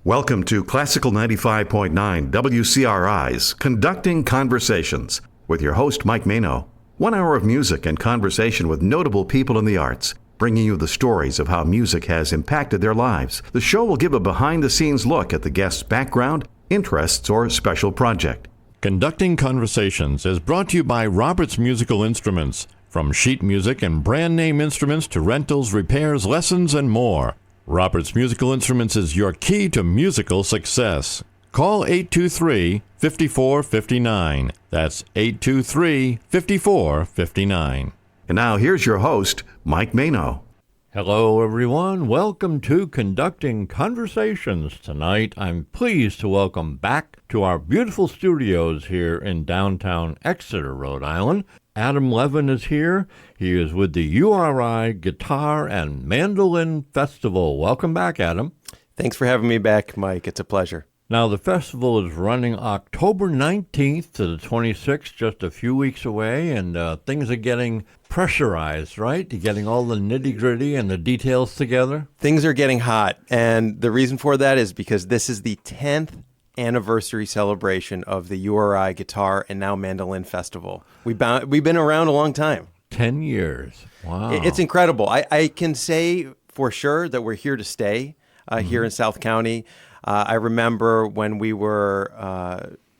Welcome to Classical 95.9 WCRI's Conducting Conversations with your host, Mike Mano. 1 hour of music and conversation with notable people in the arts, bringing you the stories of how music has impacted their lives. The show will give a behind-the-scenes look at the guest's background, interests, or special project. Conducting Conversations is brought to you by Roberts Musical Instruments. From sheet music and brand name instruments to rentals, repairs, lessons, and more. Roberts Musical Instruments is your key to musical success. Call 823-5459. That's 823-5459. And now here's your host, Mike Mano. Hello, everyone. Welcome to Conducting Conversations. Tonight, I'm pleased to welcome back to our beautiful studios here in downtown Exeter, Rhode Island. Adam Levin is here. He is with the URI Guitar and Mandolin Festival. Welcome back, Adam. Thanks for having me back, Mike. It's a pleasure. Now, the festival is running October 19th to the 26th, just a few weeks away, and things are getting pressurized, right? You're getting all the nitty-gritty and the details together. Things are getting hot, and the reason for that is because this is the 10th anniversary celebration of the URI Guitar and now Mandolin Festival. We've been around a long time. 10 years. Wow. It's incredible. I can say for sure that we're here to stay here in South County. I remember when we were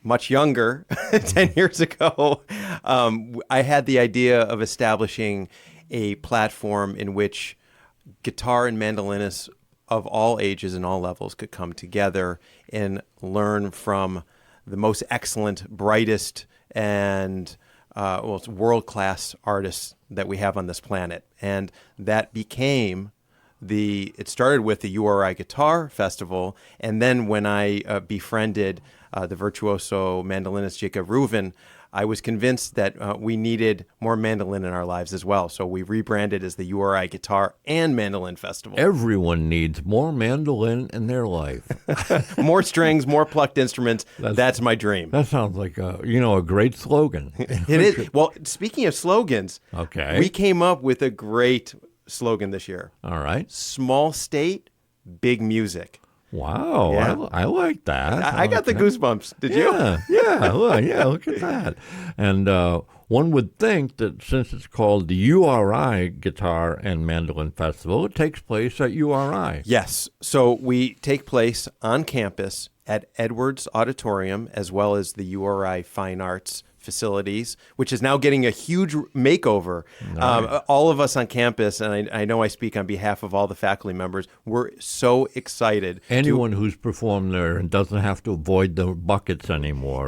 much younger, 10 years ago, I had the idea of establishing a platform in which guitar and mandolinists of all ages and all levels could come together and learn from the most excellent, brightest, and world-class artists that we have on this planet. And that became it started with the URI Guitar Festival, and then when I befriended the virtuoso mandolinist Jacob Reuven, I was convinced that we needed more mandolin in our lives as well. So we rebranded as the URI Guitar and Mandolin Festival. Everyone needs more mandolin in their life. More strings, more plucked instruments. That's my dream. That sounds like a great slogan. It is. Well, speaking of slogans, okay, we came up with a great slogan this year. All right. Small state, big music. Wow, yeah. I like that. I got the goosebumps. Did you? Yeah, look at that. And one would think that since it's called the URI Guitar and Mandolin Festival, it takes place at URI. Yes. So we take place on campus at Edwards Auditorium, as well as the URI Fine Arts facilities, which is now getting a huge makeover. Nice. All of us on campus, and I know I speak on behalf of all the faculty members, we're so excited. Anyone who's performed there and doesn't have to avoid the buckets anymore.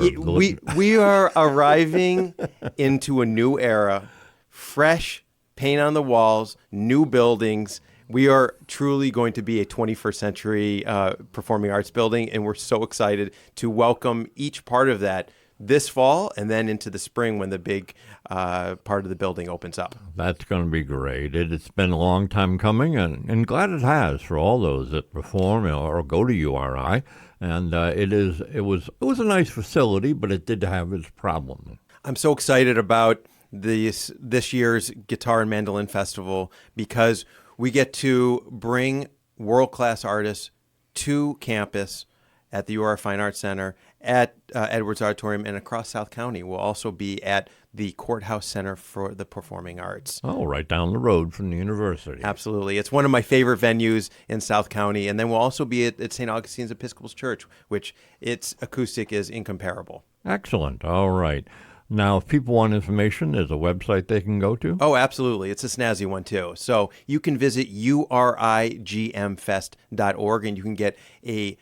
We are arriving into a new era, fresh paint on the walls, new buildings. We are truly going to be a 21st century performing arts building, and we're so excited to welcome each part of that this fall and then into the spring when the big part of the building opens up. That's going to be great. It's been a long time coming, and glad it has for all those that perform or go to URI. And it was a nice facility, but it did have its problems. I'm so excited about this year's Guitar and Mandolin Festival because we get to bring world-class artists to campus at the URI Fine Arts Center, at Edwards Auditorium, and across South County. We'll also be at the Courthouse Center for the Performing Arts. Oh, right down the road from the university. Absolutely. It's one of my favorite venues in South County. And then we'll also be at St. Augustine's Episcopal Church, which its acoustic is incomparable. Excellent. All right. Now, if people want information, there's a website they can go to? Oh, absolutely. It's a snazzy one, too. So you can visit urigmfest.org, and you can get a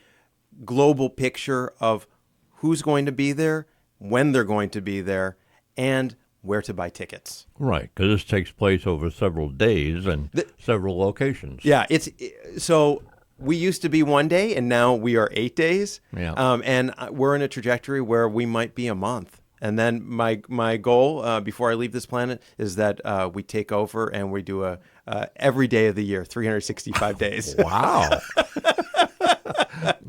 global picture of who's going to be there, when they're going to be there, and where to buy tickets. Right, because this takes place over several days and several locations. Yeah, so we used to be one day, and now we are 8 days. Yeah. And we're in a trajectory where we might be a month. And then my goal before I leave this planet is that we take over and we do a every day of the year, 365 days. Wow.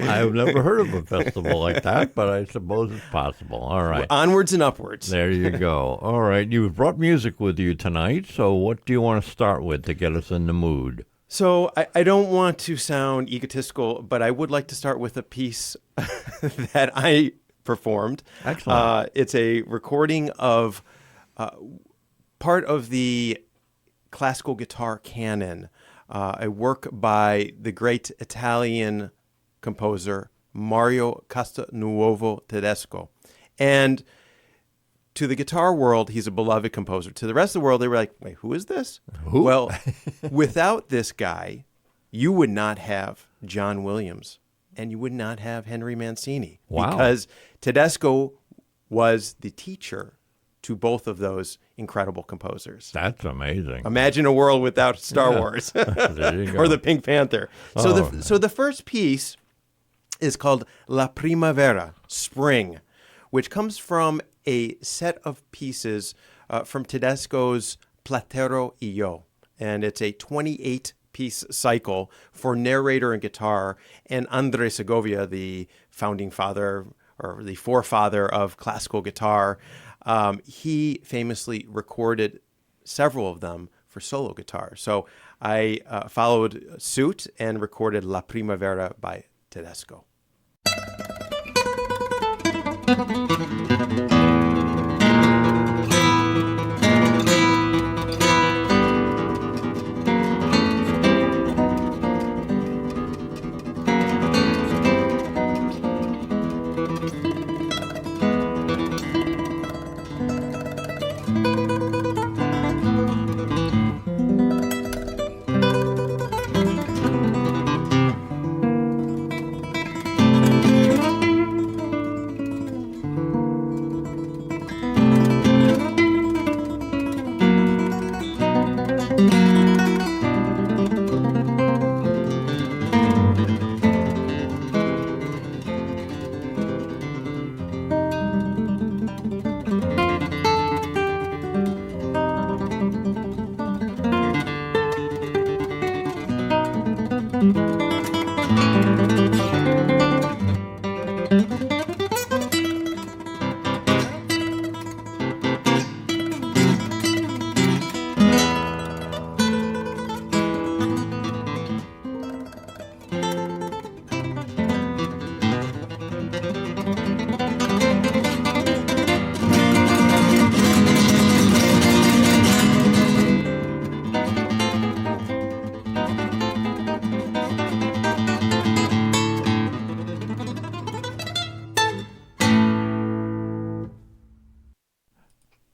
I've never heard of a festival like that, but I suppose it's possible. All right. Onwards and upwards. There you go. All right. You've brought music with you tonight, so what do you want to start with to get us in the mood? So I don't want to sound egotistical, but I would like to start with a piece that I performed. Excellent. It's a recording of part of the classical guitar canon, a work by the great Italian composer Mario Castelnuovo Tedesco. And to the guitar world, he's a beloved composer. To the rest of the world, they were like, wait, who is this? Who? Well, without this guy, you would not have John Williams and you would not have Henry Mancini. Wow. Because Tedesco was the teacher to both of those incredible composers. That's amazing. Imagine a world without Star Wars There you go. or the Pink Panther. So, Oh. so the first piece is called La Primavera, Spring, which comes from a set of pieces from Tedesco's Platero y Yo. And it's a 28-piece cycle for narrator and guitar. And André Segovia, the founding father or the forefather of classical guitar, he famously recorded several of them for solo guitar. So I followed suit and recorded La Primavera by Tedesco.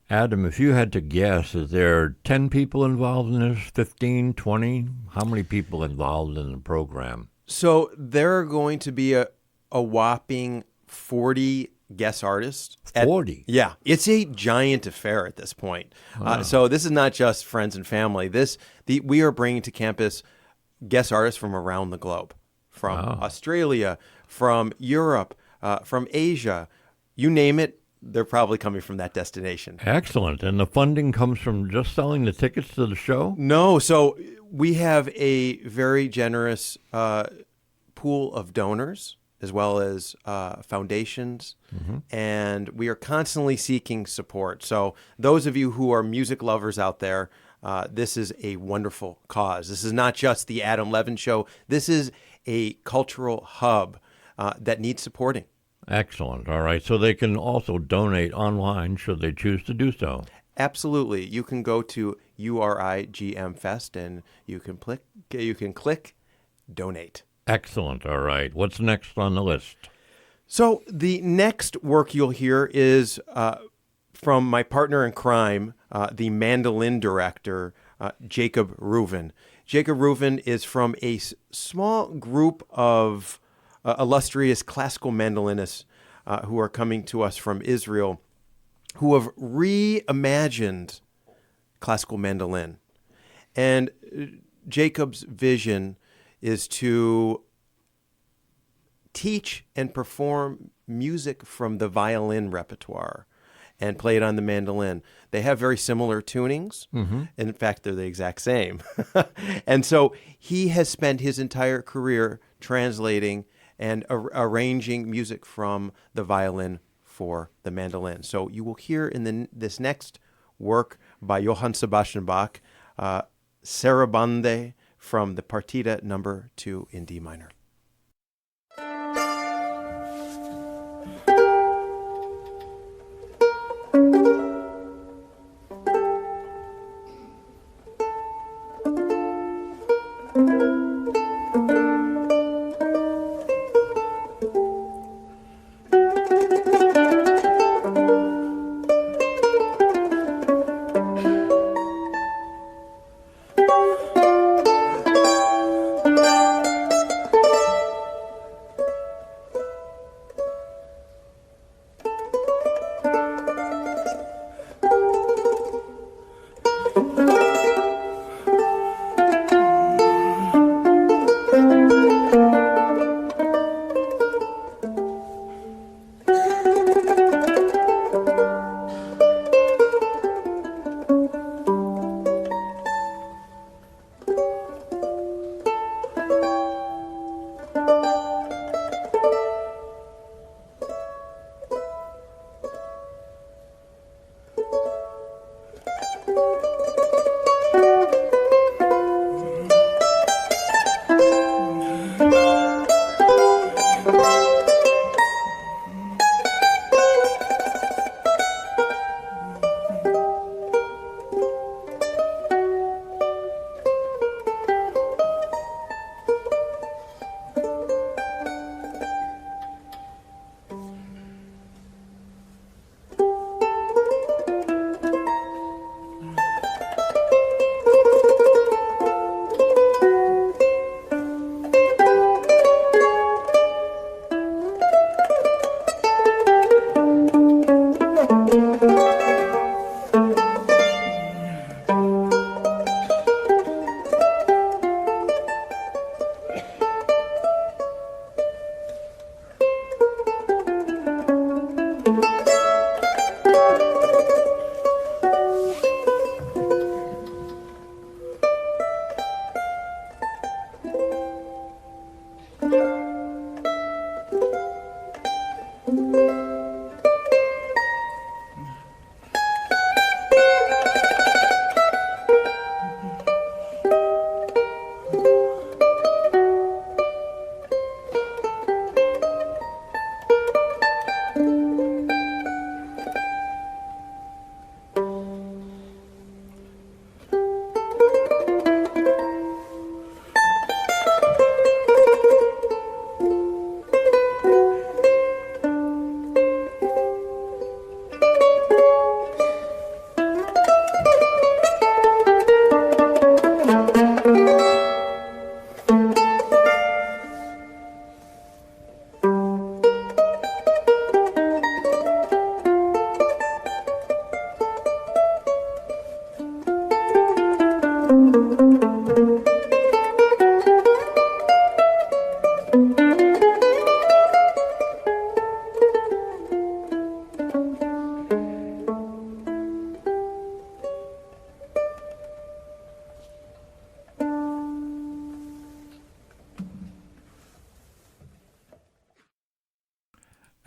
Adam, if you had to guess, is there 10 people involved in this, 15, 20? How many people involved in the program? So there are going to be a whopping 40 guest artists. 40? Yeah. It's a giant affair at this point. So this is not just friends and family. We are bringing to campus guest artists from around the globe, from Australia, from Europe, from Asia. You name it, they're probably coming from that destination. Excellent. And the funding comes from just selling the tickets to the show? No. So we have a very generous pool of donors as well as foundations, and we are constantly seeking support. So those of you who are music lovers out there, this is a wonderful cause. This is not just the Adam Levin Show. This is a cultural hub that needs supporting. Excellent. All right. So they can also donate online should they choose to do so. Absolutely. You can go to URI GM Fest and you can click donate. Excellent. All right. What's next on the list? So the next work you'll hear is from my partner in crime, the mandolin director, Jacob Reuven. Jacob Reuven is from a small group of illustrious classical mandolinists who are coming to us from Israel, who have reimagined classical mandolin. And Jacob's vision is to teach and perform music from the violin repertoire and play it on the mandolin. They have very similar tunings. In fact, they're the exact same. And so he has spent his entire career translating and arranging music from the violin for the mandolin. So you will hear in this next work by Johann Sebastian Bach, Sarabande from the Partita number 2 in D minor.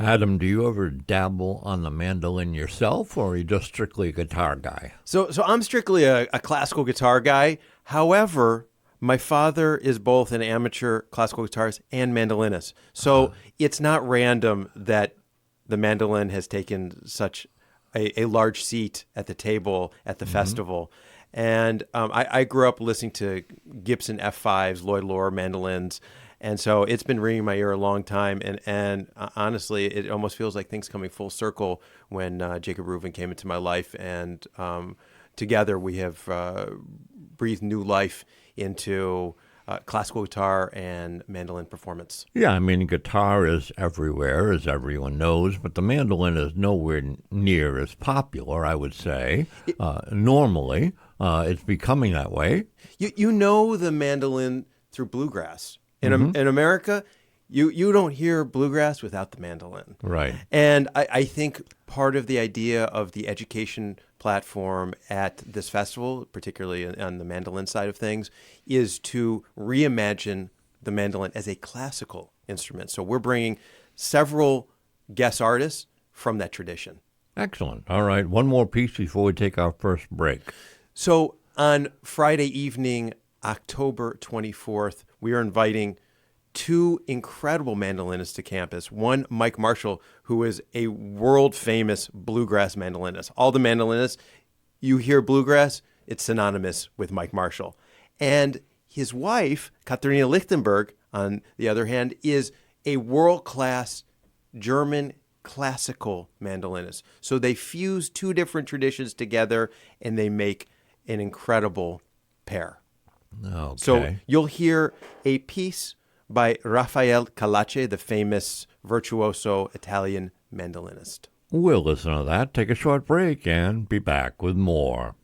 Adam, do you ever dabble on the mandolin yourself, or are you just strictly a guitar guy? So I'm strictly a classical guitar guy. However, my father is both an amateur classical guitarist and mandolinist. So it's not random that the mandolin has taken such a large seat at the table at the festival. And I grew up listening to Gibson F5s, Lloyd Loar mandolins. And so it's been ringing in my ear a long time. And honestly, it almost feels like things coming full circle when Jacob Reuven came into my life. And together we have breathed new life into classical guitar and mandolin performance. Yeah, I mean, guitar is everywhere, as everyone knows, but the mandolin is nowhere near as popular, I would say. Normally, it's becoming that way. You know the mandolin through bluegrass. In America, you don't hear bluegrass without the mandolin. Right. And I think part of the idea of the education platform at this festival, particularly on the mandolin side of things, is to reimagine the mandolin as a classical instrument. So we're bringing several guest artists from that tradition. Excellent. All right, one more piece before we take our first break. So on Friday evening, October 24th, we are inviting two incredible mandolinists to campus. One, Mike Marshall, who is a world-famous bluegrass mandolinist. All the mandolinists, you hear bluegrass, it's synonymous with Mike Marshall. And his wife, Katharina Lichtenberg, on the other hand, is a world-class German classical mandolinist. So they fuse two different traditions together, and they make an incredible pair. Okay. So you'll hear a piece by Raffaele Calace, the famous virtuoso Italian mandolinist. We'll listen to that, take a short break, and be back with more.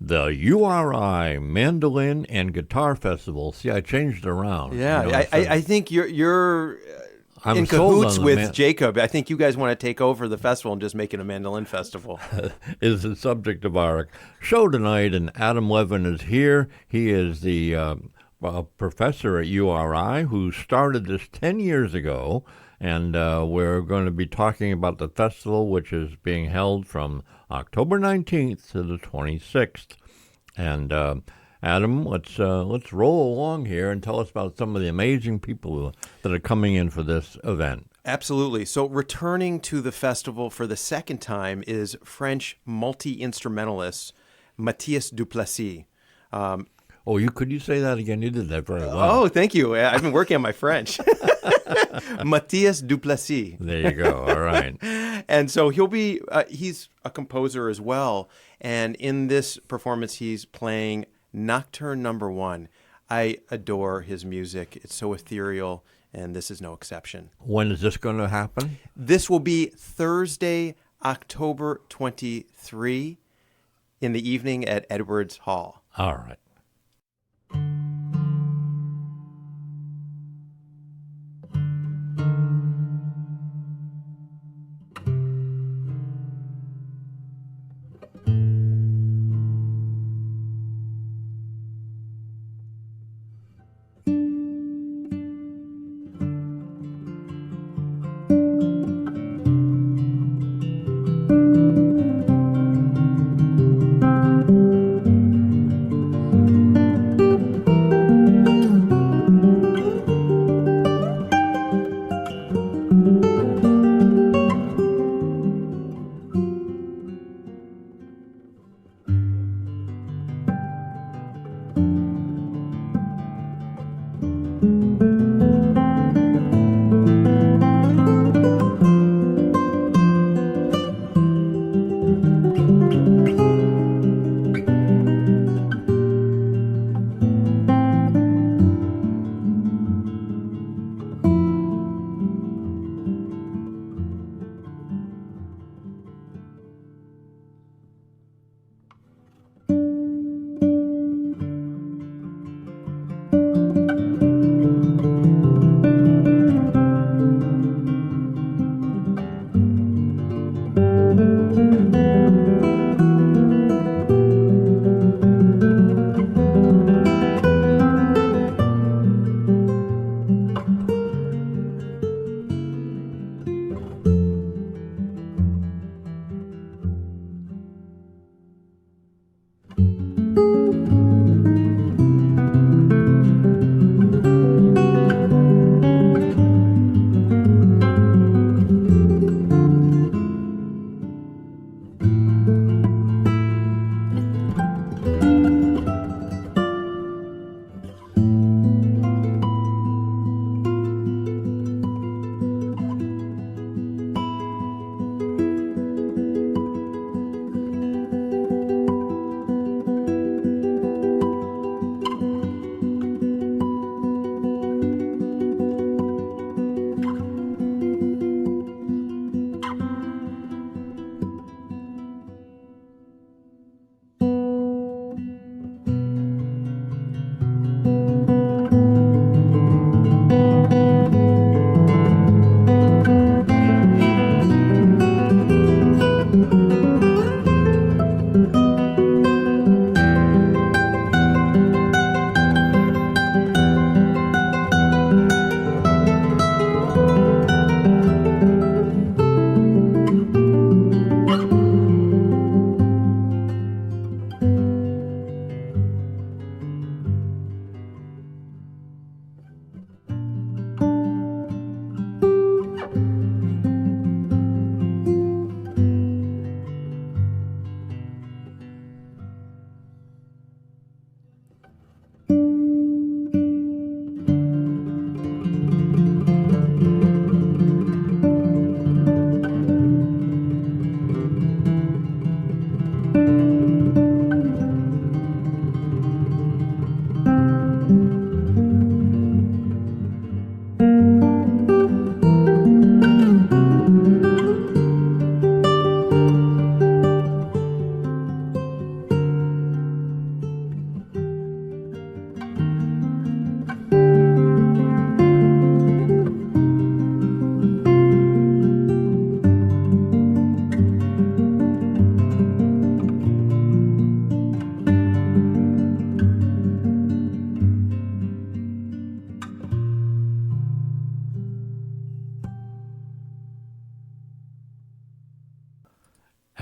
The URI Mandolin and Guitar Festival. See, I changed it around. Yeah, You know, I think you're I'm in sold cahoots on the with Jacob. I think you guys want to take over the festival and just make it a mandolin festival. is the subject of our show tonight, and Adam Levin is here. He is the professor at URI who started this 10 years ago, and we're going to be talking about the festival, which is being held from October 19th to the 26th. And Adam, let's roll along here and tell us about some of the amazing people that are coming in for this event. Absolutely. So returning to the festival for the second time is French multi-instrumentalist Matthias Duplessis. Could you say that again? You did that very well. Oh, thank you. I've been working on my French. Matthias Duplessis. There you go. All right. And so he's a composer as well. And in this performance, he's playing Nocturne No. 1. I adore his music. It's so ethereal, and this is no exception. When is this going to happen? This will be Thursday, October 23 in the evening at Edwards Hall. All right.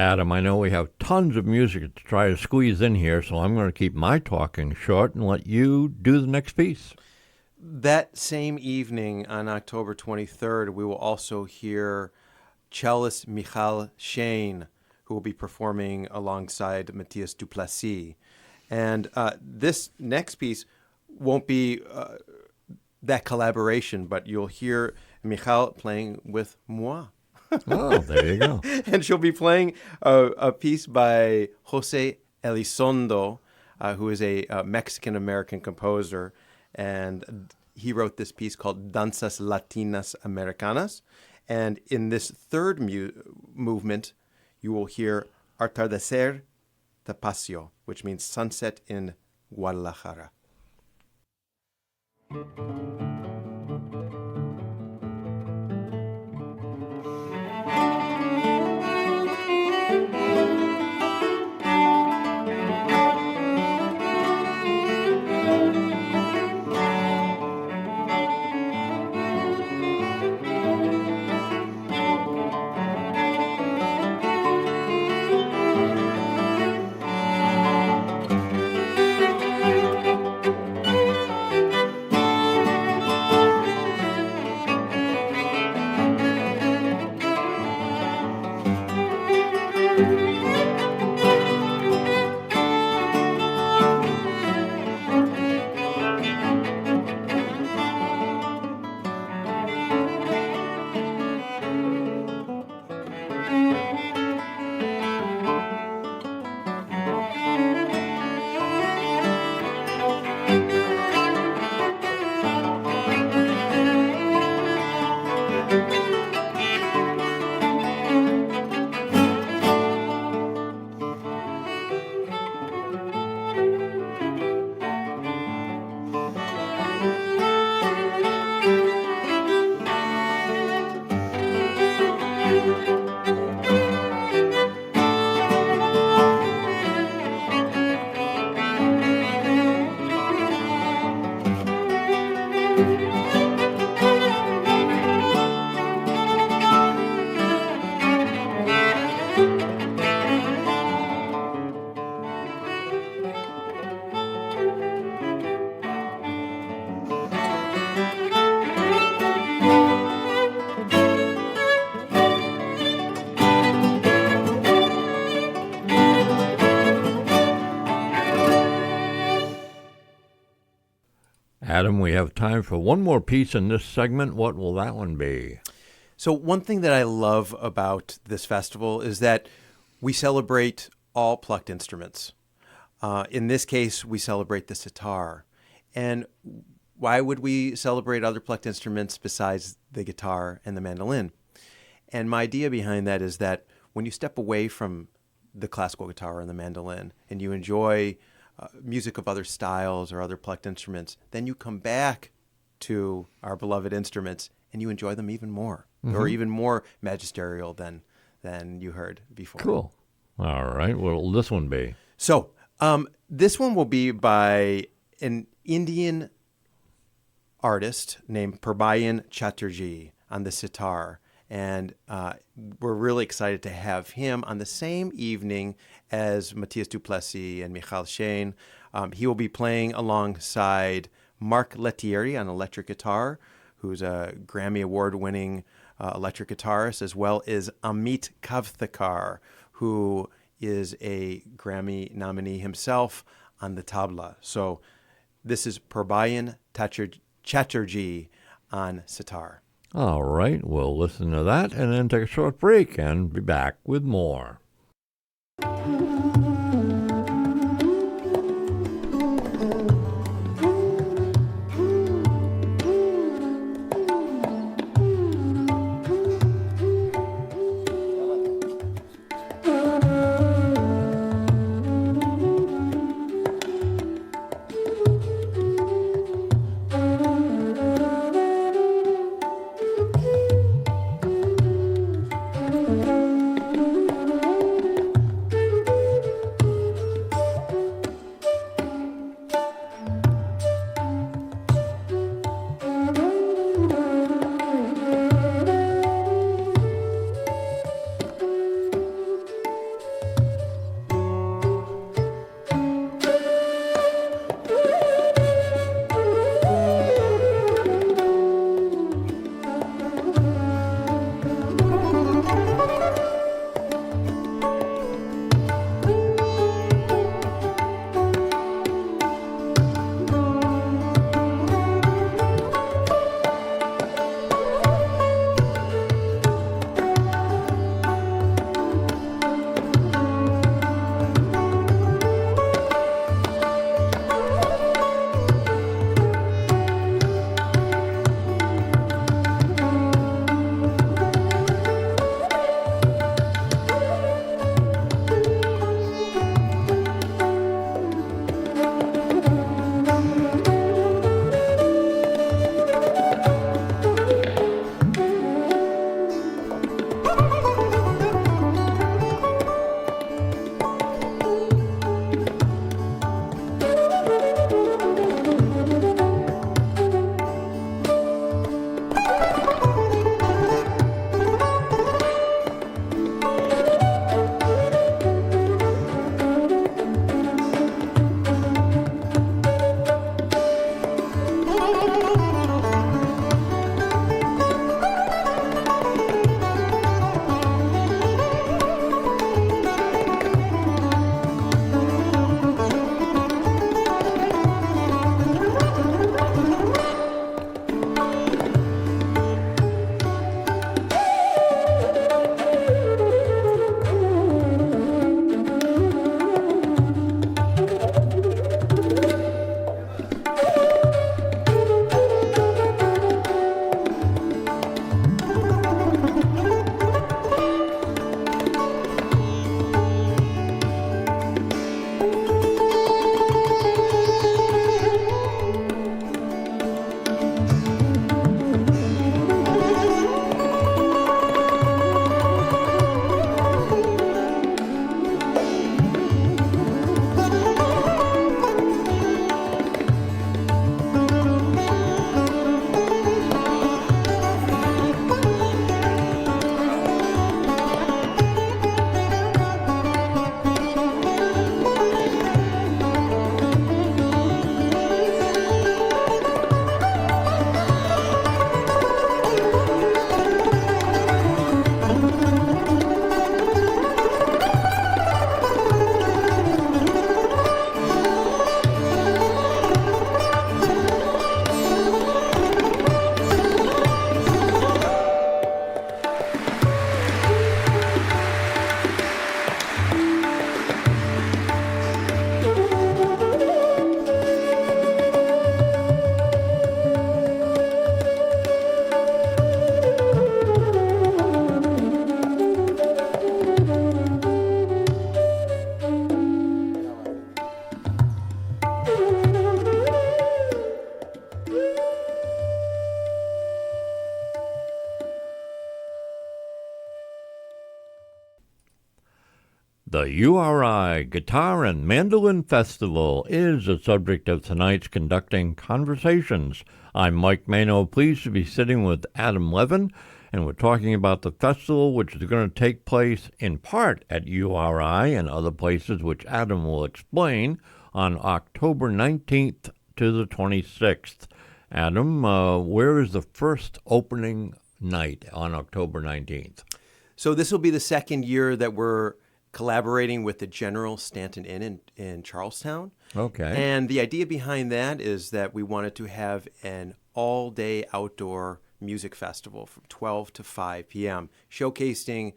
Adam, I know we have tons of music to try to squeeze in here, so I'm going to keep my talking short and let you do the next piece. That same evening on October 23rd, we will also hear cellist Michal Shane, who will be performing alongside Matthias Duplessis. And this next piece won't be that collaboration, but you'll hear Michal playing with moi. Oh, there you go. And she'll be playing a piece by Jose Elizondo, who is a Mexican-American composer. And he wrote this piece called Danzas Latinas Americanas. And in this third movement, you will hear Atardecer Tapacio, which means sunset in Guadalajara. Adam, we have time for one more piece in this segment. What will that one be? So one thing that I love about this festival is that we celebrate all plucked instruments. In this case, we celebrate the sitar. And why would we celebrate other plucked instruments besides the guitar and the mandolin? And my idea behind that is that when you step away from the classical guitar and the mandolin and you enjoy music of other styles or other plucked instruments, then you come back to our beloved instruments and you enjoy them even more, or even more magisterial than you heard before. Cool. All right. What will this one be? So this one will be by an Indian artist named Purbayan Chatterjee on the sitar. And we're really excited to have him on the same evening as Matthias Duplessis and Michal Shane. He will be playing alongside Mark Lettieri on electric guitar, who's a Grammy Award-winning electric guitarist, as well as Amit Kavthekar, who is a Grammy nominee himself on the tabla. So this is Purbayan Chatterjee on sitar. All right. We'll listen to that and then take a short break and be back with more. The URI Guitar and Mandolin Festival is the subject of tonight's Conducting Conversations. I'm Mike Mano, pleased to be sitting with Adam Levin, and we're talking about the festival, which is going to take place in part at URI and other places, which Adam will explain, on October 19th to the 26th. Adam, where is the first opening night on October 19th? So this will be the second year that we're collaborating with the General Stanton Inn in Charlestown. Okay. And the idea behind that is that we wanted to have an all-day outdoor music festival from 12 to 5 p.m., showcasing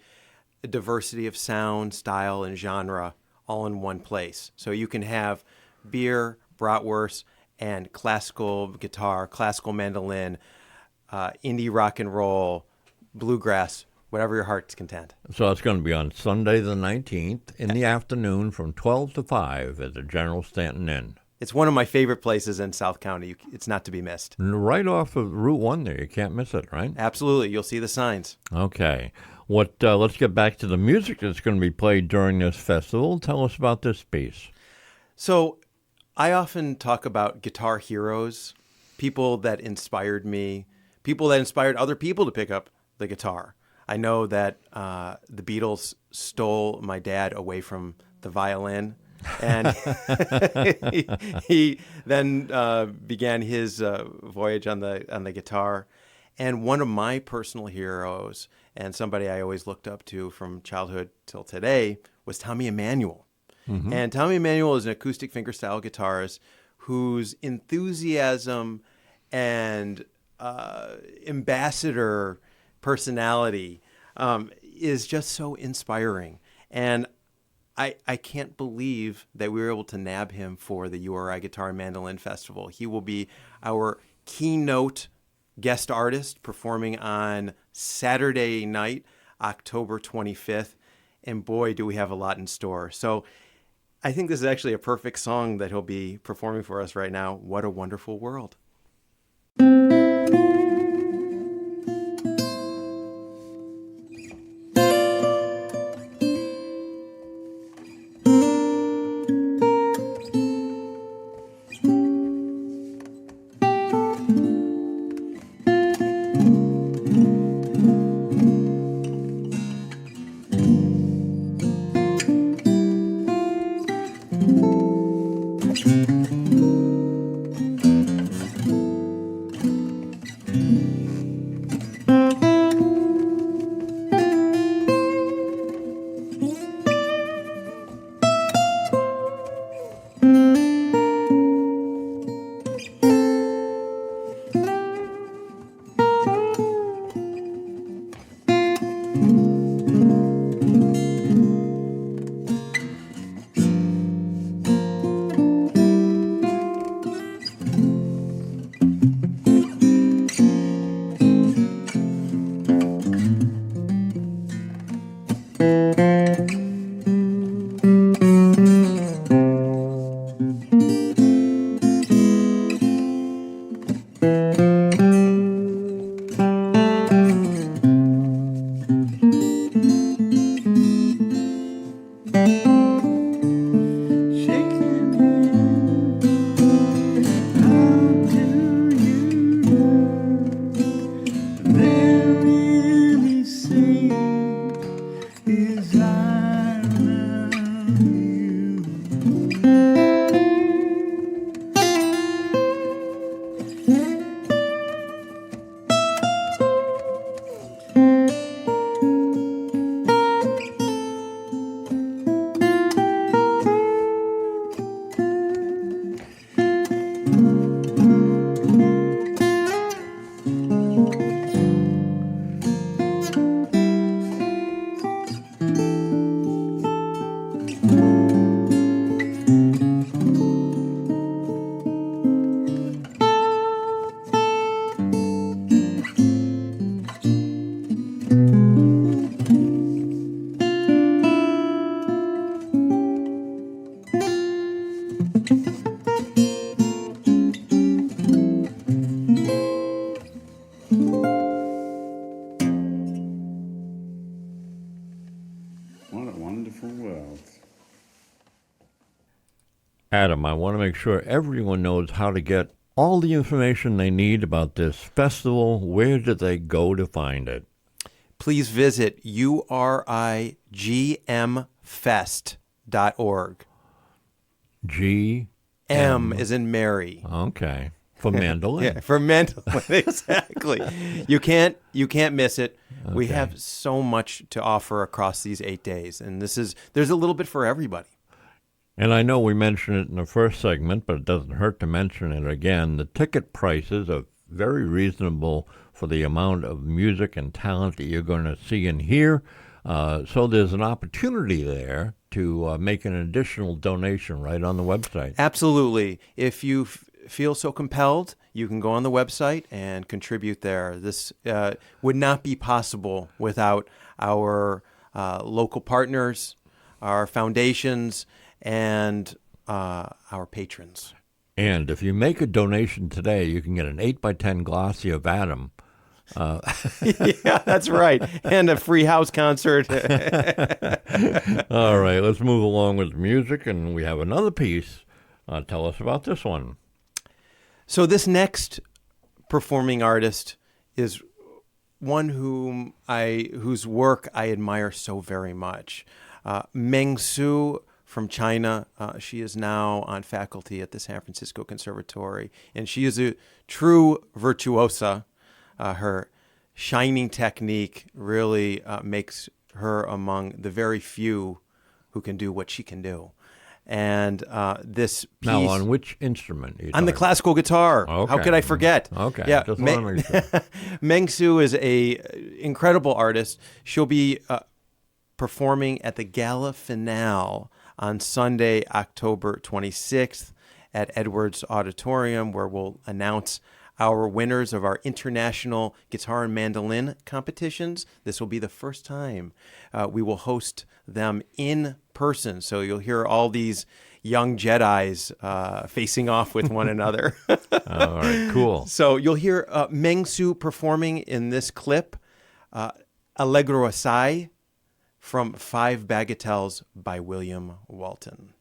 a diversity of sound, style, and genre all in one place. So you can have beer, bratwurst, and classical guitar, classical mandolin, indie rock and roll, bluegrass, whatever your heart's content. So it's going to be on Sunday the 19th in the afternoon from 12 to 5 at the General Stanton Inn. It's one of my favorite places in South County. It's not to be missed. Right off of Route 1 there. You can't miss it, right? Absolutely. You'll see the signs. Okay. Let's get back to the music that's going to be played during this festival. Tell us about this piece. So I often talk about guitar heroes, people that inspired me, people that inspired other people to pick up the guitar. I know that the Beatles stole my dad away from the violin, and he then began his voyage on the guitar. And one of my personal heroes, and somebody I always looked up to from childhood till today, was Tommy Emmanuel. Mm-hmm. And Tommy Emmanuel is an acoustic fingerstyle guitarist whose enthusiasm and ambassador personality is just so inspiring. And I can't believe that we were able to nab him for the URI Guitar and Mandolin Festival. He will be our keynote guest artist performing on Saturday night, October 25th. And boy, do we have a lot in store. So I think this is actually a perfect song that he'll be performing for us right now. What a Wonderful World. Adam, I want to make sure everyone knows how to get all the information they need about this festival. Where do they go to find it? Please visit urigmfest.org. G. M is in Mary. Okay. For mandolin. Yeah, for mandolin, exactly. You can't miss it. Okay. We have so much to offer across these 8 days, and there's a little bit for everybody. And I know we mentioned it in the first segment, but it doesn't hurt to mention it again. The ticket prices are very reasonable for the amount of music and talent that you're going to see and hear. So there's an opportunity there to make an additional donation right on the website. Absolutely. If you feel so compelled, you can go on the website and contribute there. This would not be possible without our local partners, our foundations, and our patrons. And if you make a donation today, you can get an 8x10 glossy of Adam. Yeah, that's right. And a free house concert. All right, let's move along with music, and we have another piece. Tell us about this one. So this next performing artist is one whose work I admire so very much. Meng Su from China. She is now on faculty at the San Francisco Conservatory, and she is a true virtuosa. Her shining technique really makes her among the very few who can do what she can do. And this piece... Now, on which instrument? On the classical guitar. Okay. How could I forget? Okay. Yeah, Just wanna make sure. Meng Su is a incredible artist. She'll be performing at the gala finale on Sunday, October 26th at Edwards Auditorium, where we'll announce our winners of our international guitar and mandolin competitions. This will be the first time we will host them in person. So you'll hear all these young Jedis facing off with one another. All right, cool. So you'll hear Meng Su performing in this clip, Allegro Assai from 5 Bagatelles by William Walton.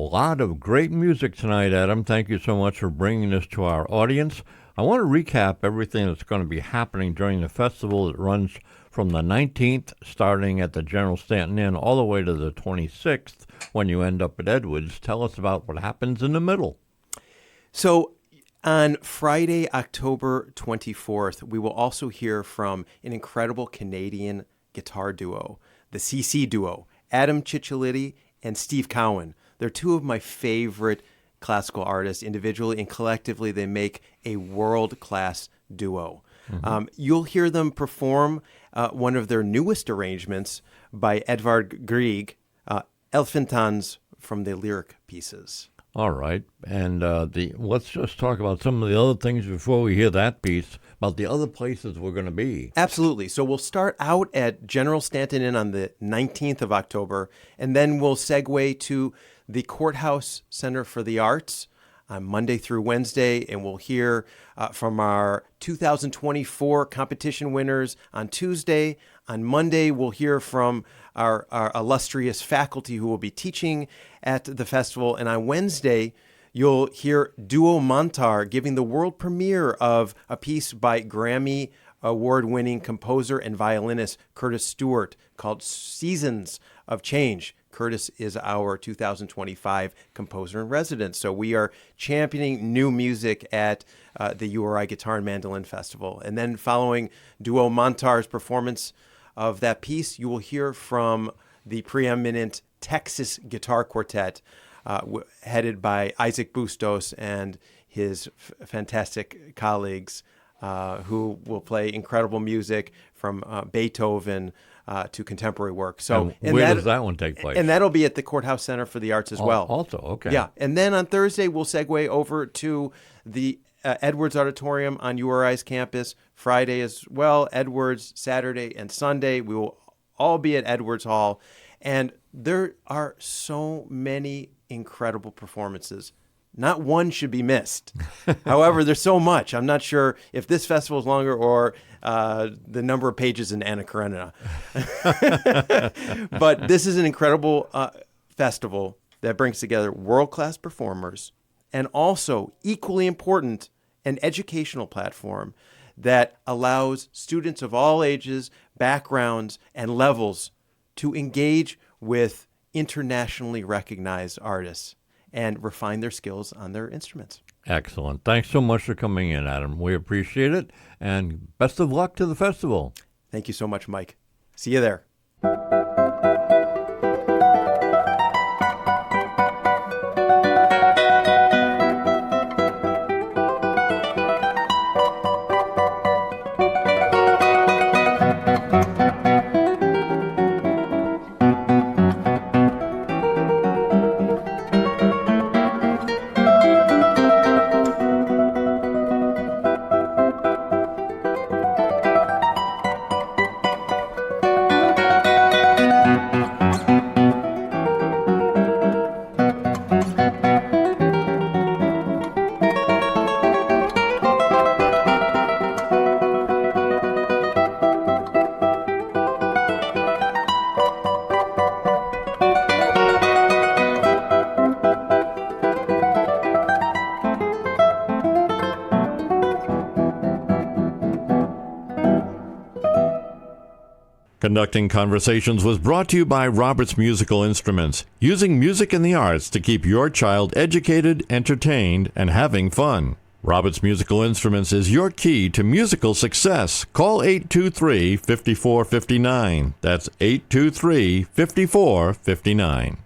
lot of great music tonight, Adam. Thank you so much for bringing this to our audience. I want to recap everything that's going to be happening during the festival that runs from the 19th, starting at the General Stanton Inn, all the way to the 26th when you end up at Edwards. Tell us about what happens in the middle. So on Friday, October 24th, we will also hear from an incredible Canadian guitar duo, the CC duo, Adam Ciccioliti and Steve Cowan. They're two of my favorite classical artists individually, and collectively they make a world-class duo. You'll hear them perform one of their newest arrangements by Edvard Grieg, Elfintons from the Lyric Pieces. All right. And let's just talk about some of the other things before we hear that piece, about the other places we're going to be. Absolutely. So we'll start out at General Stanton Inn on the 19th of October, and then we'll segue to the Courthouse Center for the Arts on Monday through Wednesday, and we'll hear from our 2024 competition winners on Tuesday. On Monday, we'll hear from our illustrious faculty who will be teaching at the festival. And on Wednesday, you'll hear Duo Montar giving the world premiere of a piece by Grammy award-winning composer and violinist Curtis Stewart called Seasons of Change. Curtis is our 2025 composer in residence. So we are championing new music at the URI Guitar and Mandolin Festival. And then following Duo Montar's performance of that piece, you will hear from the preeminent Texas Guitar Quartet, headed by Isaac Bustos and his fantastic colleagues, who will play incredible music from Beethoven to contemporary work. So, and where does that one take place? And that'll be at the Courthouse Center for the Arts as well. Also, okay. Yeah, and then on Thursday, we'll segue over to the Edwards Auditorium on URI's campus. Friday as well, Edwards, Saturday and Sunday. We will all be at Edwards Hall. And there are so many incredible performances. Not one should be missed. However, there's so much. I'm not sure if this festival is longer or the number of pages in Anna Karenina. But this is an incredible festival that brings together world-class performers, and also, equally important, an educational platform that allows students of all ages, backgrounds, and levels to engage with internationally recognized artists and refine their skills on their instruments. Excellent. Thanks so much for coming in, Adam. We appreciate it, and best of luck to the festival. Thank you so much, Mike. See you there. Conducting Conversations was brought to you by Roberts Musical Instruments, using music in the arts to keep your child educated, entertained, and having fun. Roberts Musical Instruments is your key to musical success. Call 823-5459. That's 823-5459.